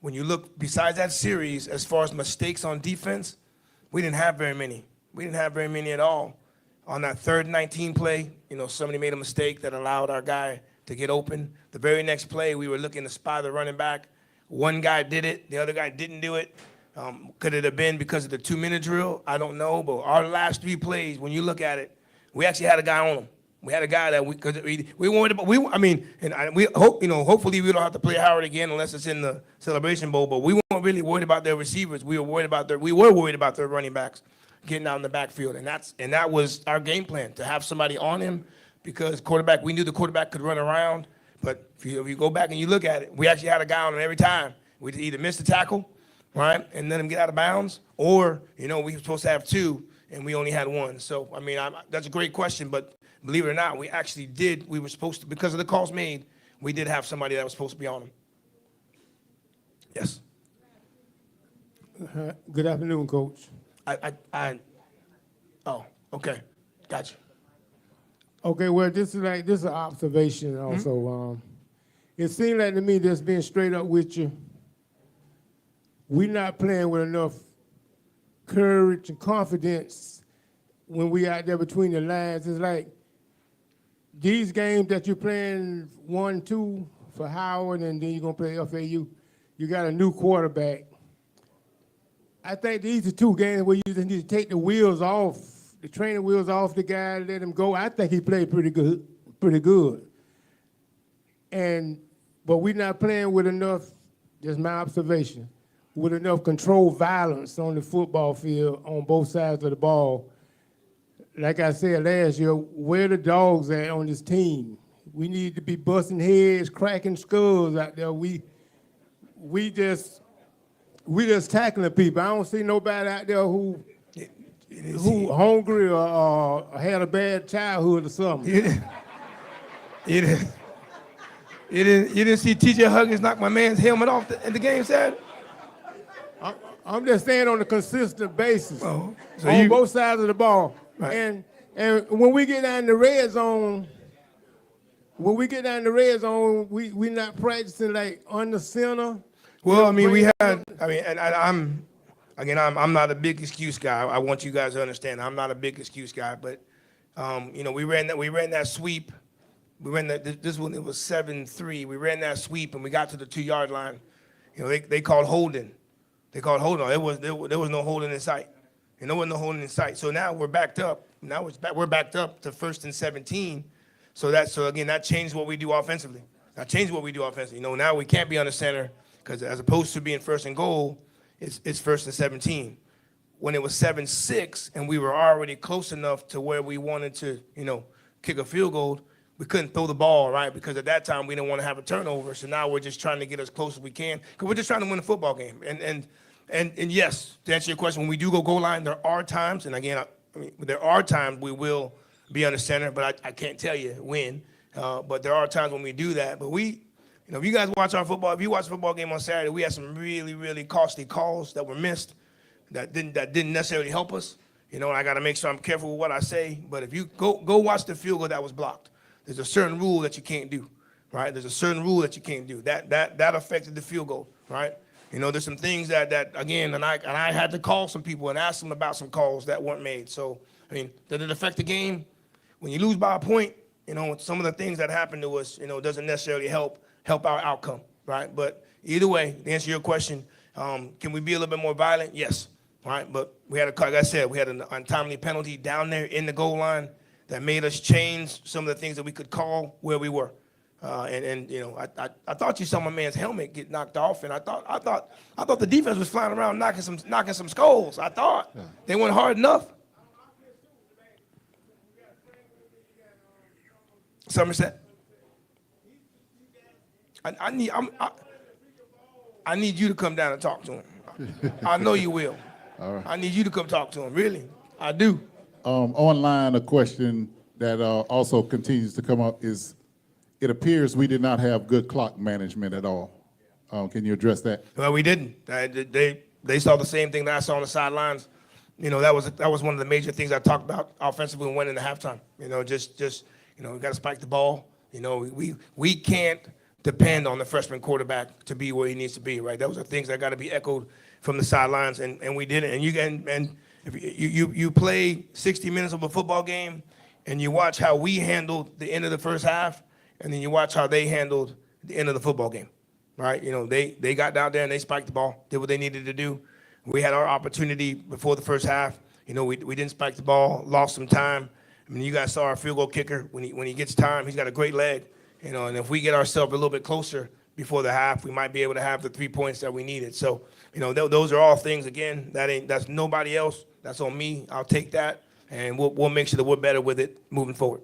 when you look besides that series, as far as mistakes on defense, we didn't have very many. We didn't have very many at all. On that 3rd and 19 play, somebody made a mistake that allowed our guy to get open. The very next play, we were looking to spy the running back. One guy did it, the other guy didn't do it. Could it have been because of the 2-minute drill? I don't know, but our last 3 plays, when you look at it, we actually had a guy on him. We had a guy that we wanted about. We hope, hopefully we don't have to play Howard again unless it's in the Celebration Bowl. But we weren't really worried about their receivers. We were worried about their running backs getting out in the backfield, and that was our game plan, to have somebody on him, because we knew the quarterback could run around. But if you go back and you look at it, we actually had a guy on him every time. We either missed the tackle, right, and let him get out of bounds, or we were supposed to have 2 and we only had 1. So that's a great question, but believe it or not, we actually did. We were supposed to, because of the calls made, we did have somebody that was supposed to be on him. Yes. Good afternoon, Coach. Oh, okay. Gotcha. Okay, well, this is an observation also. Mm-hmm. It seems like to me, just being straight up with you, we're not playing with enough courage and confidence when we out there between the lines. It's like these games that you're playing 1-2 for Howard, and then you're going to play FAU, you got a new quarterback. I think these are 2 games where you just need to take the wheels off, the training wheels off the guy, let him go. I think he played pretty good. But we're not playing with enough, just my observation, with enough controlled violence on the football field on both sides of the ball. Like I said last year, where the dogs at on this team? We need to be busting heads, cracking skulls out there. We just tackling people. I don't see nobody out there who hungry or had a bad childhood or something. You didn't see T.J. Huggins knock my man's helmet off at the game Saturday? I'm just saying on a consistent basis, on both sides of the ball. Right. And when we get down in the red zone, when we get down the red zone, we not practicing like on the center. Well, I mean, I'm not a big excuse guy. I want you guys to understand. I'm not a big excuse guy, but we ran that sweep. We ran that. This one, it was 7-3. We ran that sweep and we got to the 2-yard line. They called holding. They called holding. There was no holding in sight. And there was no holding in sight. So now we're backed up. We're backed up to 1st and 17. So again, that changed what we do offensively. Now we can't be on the center because as opposed to being 1st and goal, it's 1st and 17. When it was 7-6 and we were already close enough to where we wanted to, kick a field goal, we couldn't throw the ball, right? Because at that time we didn't want to have a turnover. So now we're just trying to get as close as we can because we're just trying to win a football game. And yes, to answer your question, when we do go goal line, there are times, and again, there are times we will be on the center, but I can't tell you when. But there are times when we do that. But if you guys watch our football, if you watch a football game on Saturday, we had some really, really costly calls that were missed that didn't necessarily help us. I got to make sure I'm careful with what I say. But if you go watch the field goal that was blocked, there's a certain rule that you can't do, right? There's a certain rule that you can't do. That affected the field goal, right? There's some things that again, and I had to call some people and ask them about some calls that weren't made. So, did it affect the game? When you lose by a point, some of the things that happen to us, doesn't necessarily help our outcome, right? But either way, to answer your question, can we be a little bit more violent? Yes, right? But we had like I said, we had an untimely penalty down there in the goal line that made us change some of the things that we could call where we were. I thought you saw my man's helmet get knocked off, and I thought the defense was flying around knocking some skulls. I thought they weren't hard enough. Somerset. I need you to come down and talk to him. I know you will. All right. I need you to come talk to him. Really, I do. Online, a question that also continues to come up is, it appears we did not have good clock management at all. Can you address that? Well, we didn't. They saw the same thing that I saw on the sidelines. That was one of the major things I talked about offensively when we went into halftime. We got to spike the ball. We can't depend on the freshman quarterback to be where he needs to be, right? Those are things that got to be echoed from the sidelines, and we didn't. And if you play 60 minutes of a football game, and you watch how we handled the end of the first half, and then you watch how they handled the end of the football game, right? They got down there and they spiked the ball, did what they needed to do. We had our opportunity before the first half. We didn't spike the ball, lost some time. You guys saw our field goal kicker. When he gets time, he's got a great leg. And if we get ourselves a little bit closer before the half, we might be able to have the 3 points that we needed. So, those are all things, again, that's nobody else. That's on me. I'll take that, and we'll make sure that we're better with it moving forward.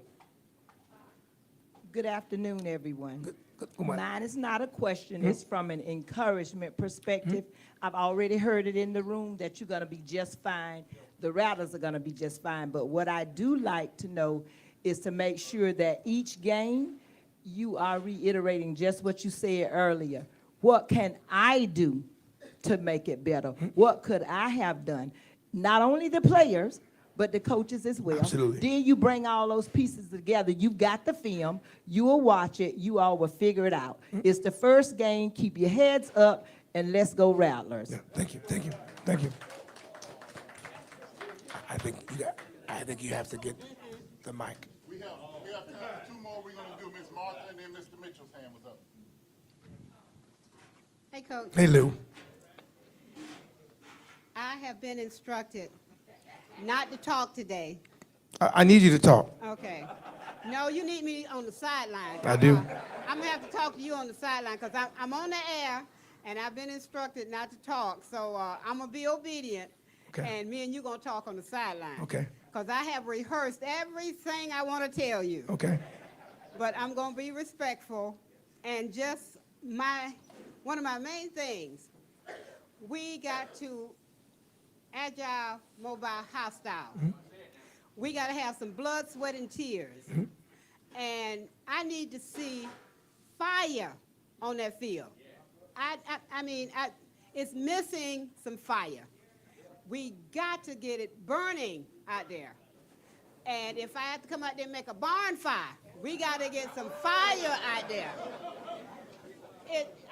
Good afternoon, everyone. Mine is not a question. It's from an encouragement perspective. I've already heard it in the room that you're going to be just fine. The Rattlers are going to be just fine. But what I do like to know is to make sure that each game you are reiterating just what you said earlier. What can I do to make it better? What could I have done? Not only the players, but the coaches as well. Absolutely. Then you bring all those pieces together. You've got the film. You will watch it. You all will figure it out. It's the first game. Keep your heads up, and let's go Rattlers. Yeah, thank you. I think you have to get the mic. We have two more we're going to do. Ms. Martha and then Mr. Mitchell's hand was up. Hey, Coach. Hey, Lou. I have been instructed not to talk today. I need you to talk. Okay. No, you need me on the sideline. I do. I'm going to have to talk to you on the sideline because I'm on the air, and I've been instructed not to talk. So I'm going to be obedient, and me and you going to talk on the sideline. Okay. Because I have rehearsed everything I want to tell you. Okay. But I'm going to be respectful, and just one of my main things, we got to agile, mobile, hostile. We got to have some blood, sweat, and tears. And I need to see fire on that field. It's missing some fire. We got to get it burning out there. And if I have to come out there and make a barn fire, We got to get some fire out there.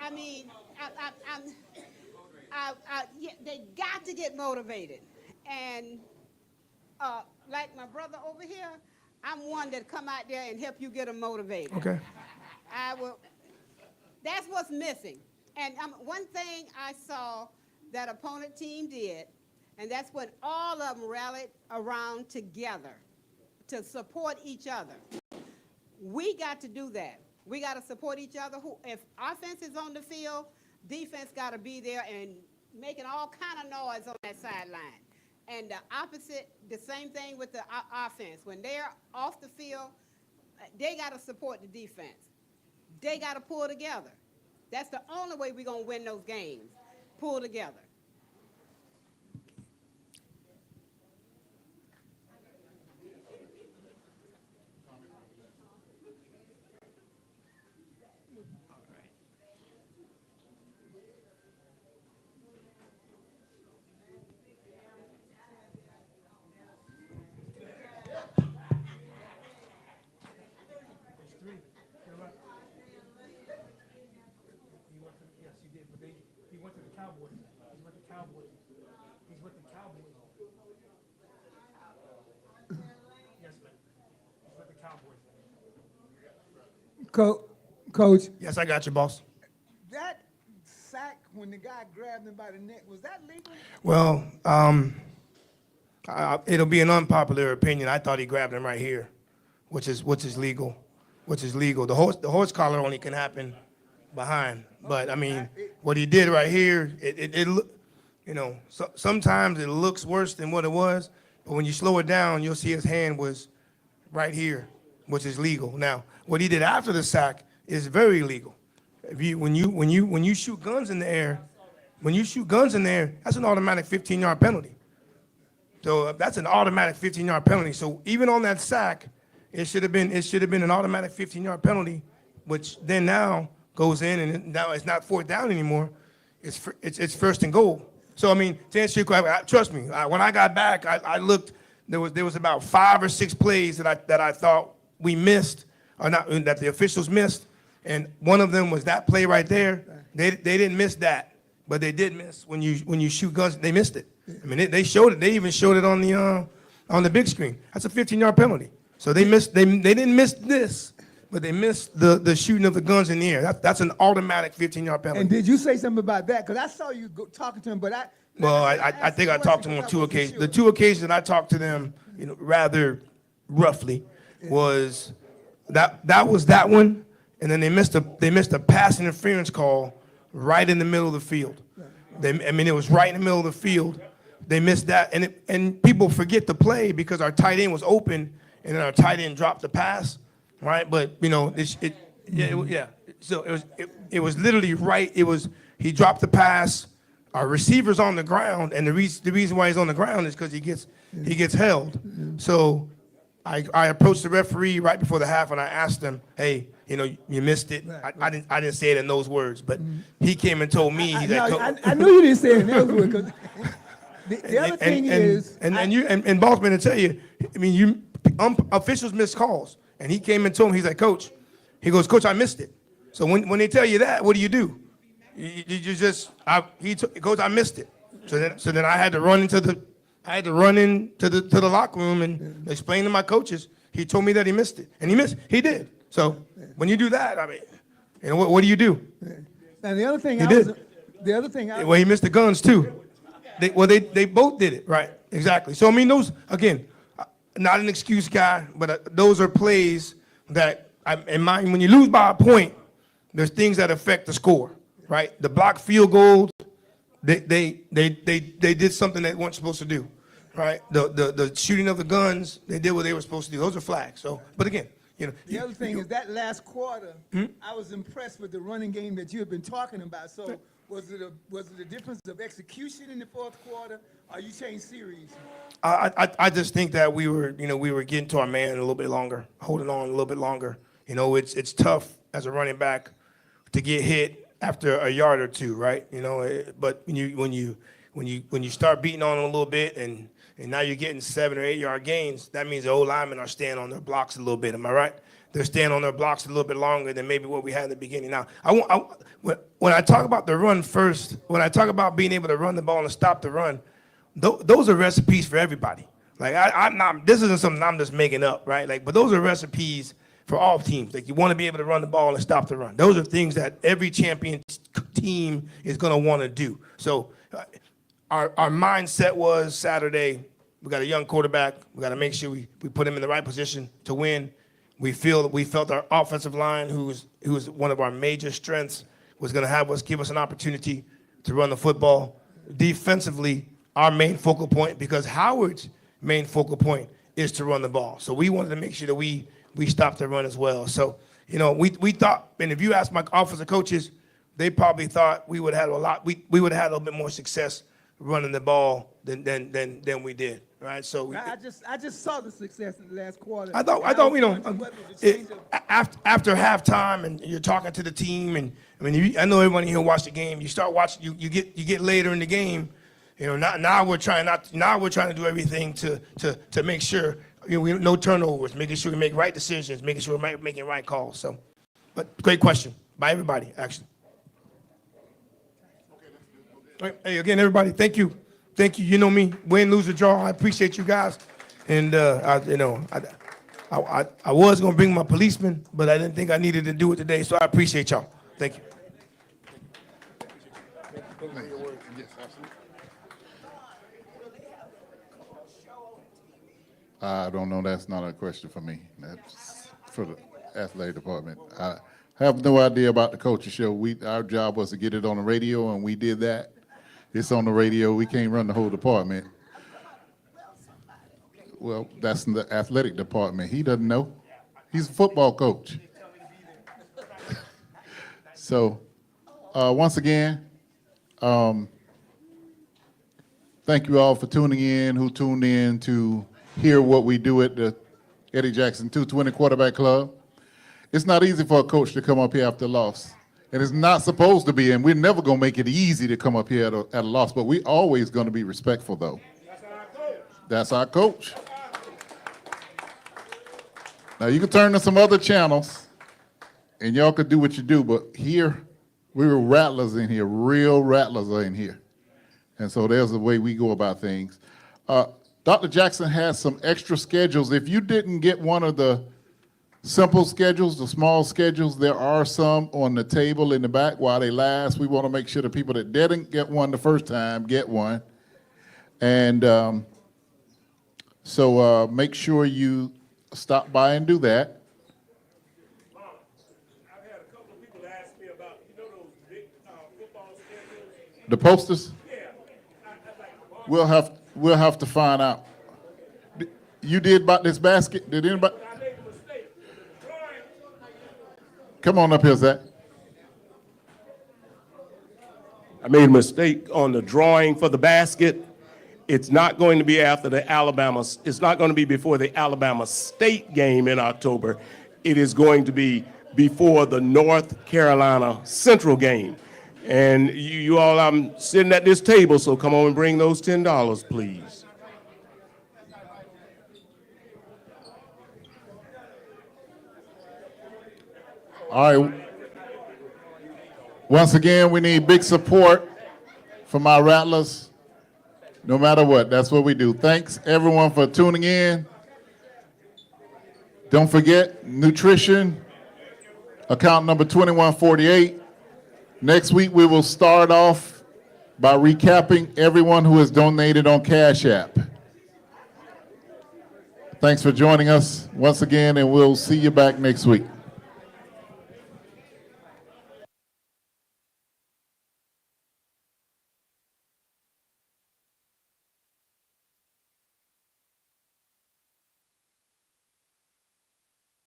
I mean, yeah, they got to get motivated. And like my brother over here, I'm one that come out there and help you get them motivated. Okay. I will. That's what's missing. And one thing I saw that opponent team did, and that's when all of them rallied around together to support each other. We got to do that. We got to support each other. If offense is on the field, defense got to be there and making all kind of noise on that sideline. And the opposite, the same thing with the offense. When they're off the field, they got to support the defense. They got to pull together. That's the only way we're going to win those games. Pull together. Coach. Yes, I got you, boss. That sack when the guy grabbed him by the neck, was that legal? Well, it'll be an unpopular opinion. I thought he grabbed him right here, which is legal. The horse collar only can happen behind. But I mean, what he did right here, sometimes it looks worse than what it was. But when you slow it down, you'll see his hand was right here, which is legal. Now, what he did after the sack is very illegal. When you shoot guns in the air, that's an automatic 15-yard penalty. So that's an automatic 15-yard penalty. So even on that sack, it should have been an automatic 15-yard penalty, which then now goes in, and now it's not fourth down anymore. It's first and goal. So I mean, to answer your question, trust me. When I got back, I looked. There was about 5 or 6 plays that I thought we missed, or not, that the officials missed, and one of them was that play right there. They didn't miss that, but they did miss when you shoot guns. They missed it. I mean, they showed it. They even showed it on the big screen. That's a 15-yard penalty. So they missed. They didn't miss this, but they missed the shooting of the guns in the air. That's an automatic 15-yard penalty. And did you say something about that? Because I saw you talking to him, but I think I talked to him on 2 occasions. The 2 occasions that I talked to them, rather roughly, was that was that one, and then they missed a pass interference call right in the middle of the field. It was right in the middle of the field. They missed that, and people forget the play because our tight end was open, and then our tight end dropped the pass, right? But So it was literally right. He dropped the pass. Our receiver's on the ground, and the reason why he's on the ground is because he gets held. So I approached the referee right before the half, and I asked him, "Hey, you missed it." I didn't say it in those words, but he came and told me. I knew you didn't say it in those words. 'Cause the other thing is, and Bossman to tell you, officials miss calls, and he came and told me, he's like, "Coach," he goes, "Coach, I missed it." So when they tell you that, what do? Coach, I missed it. So then I had to run into the locker room and explain to my coaches. He told me that he missed it, and he did. So when you do that, I mean, what do you do? Now the other thing, Well, he missed the guns too. They both did it, right? Exactly. So I mean, those again, not an excuse guy, but those are plays that in mind. When you lose by a point, there's things that affect the score, right? The blocked field goals, they did something they weren't supposed to do, right? The shooting of the guns, they did what they were supposed to do. Those are flags. So, but again, the other thing is that last quarter, I was impressed with the running game that you had been talking about. So was it a difference of execution in the fourth quarter, or you changed series? I just think that we were getting to our man a little bit longer, holding on a little bit longer. It's tough as a running back to get hit after a yard or two, right? But when you start beating on them a little bit and now you're getting 7 or 8 yard gains, that means the old linemen are staying on their blocks a little bit. Am I right? they're staying on their blocks a little bit longer than maybe what we had in the beginning. Now, when I talk about the run first, when I talk about being able to run the ball and stop the run, those are recipes for everybody. Like I'm not, this isn't something I'm just making up, right? Like, but those are recipes for all teams. Like you want to be able to run the ball and stop the run. Those are things that every champion team is going to want to do. So our mindset was Saturday, we got a young quarterback. We got to make sure we put him in the right position to win. We felt our offensive line, who was one of our major strengths, was going to give us an opportunity to run the football. Defensively, our main focal point, because Howard's main focal point is to run the ball. So we wanted to make sure that we stopped the run as well. So, you know, we thought, and if you ask my offensive coaches, they probably thought we would have we would have had a little bit more success running the ball than we did, right? So I just saw the success in the last quarter. I thought you know, after halftime, and you're talking to the team, and I mean, I know everyone here watched the game. You start watching, you get later in the game. You know, now we're trying to do everything to make sure, you know, no turnovers, making sure we make right decisions, making sure we're making right calls. So, but great question by everybody, actually. All right, hey, again, everybody, thank you. You know me, win, lose, or draw. I appreciate you guys, and I was gonna bring my policeman, but I didn't think I needed to do it today, so I appreciate y'all. Thank you. I don't know, that's not a question for me. That's for the athletic department. I have no idea about the coaching show. Our job was to get it on the radio, and we did that. It's on the radio. We can't run the whole department. Well, that's the athletic department. He doesn't know. He's a football coach. So, once again, thank you all for tuning in, who tuned in to hear what we do at the Eddie Jackson 220 Quarterback Club. It's not easy for a coach to come up here after a loss. And it's not supposed to be, and we're never going to make it easy to come up here at a loss, but we always going to be respectful, though. That's our coach. Now, you can turn to some other channels, and y'all could do what you do, but here, we were rattlers in here, real rattlers are in here. And so there's the way we go about things. Dr. Jackson has some extra schedules. If you didn't get one of the simple schedules, the small schedules, there are some on the table in the back while they last. We want to make sure the people that didn't get one the first time get one. And so make sure you stop by and do that. I've had a couple of people ask me about, you know, those big football schedules? The posters? Yeah. We'll have to find out. You did about this basket? Did anybody? I made a mistake. Come on up here, Zach. I made a mistake on the drawing for the basket. It's not going to be after the Alabama, it's not going to be before the Alabama State game in October. It is going to be before the North Carolina Central game. And you all, I'm sitting at this table, so come on and bring those $10, please. All right. Once again, we need big support from our Rattlers, no matter what. That's what we do. Thanks, everyone, for tuning in. Don't forget, nutrition, account number 2148. Next week, we will start off by recapping everyone who has donated on Cash App. Thanks for joining us once again, and we'll see you back next week.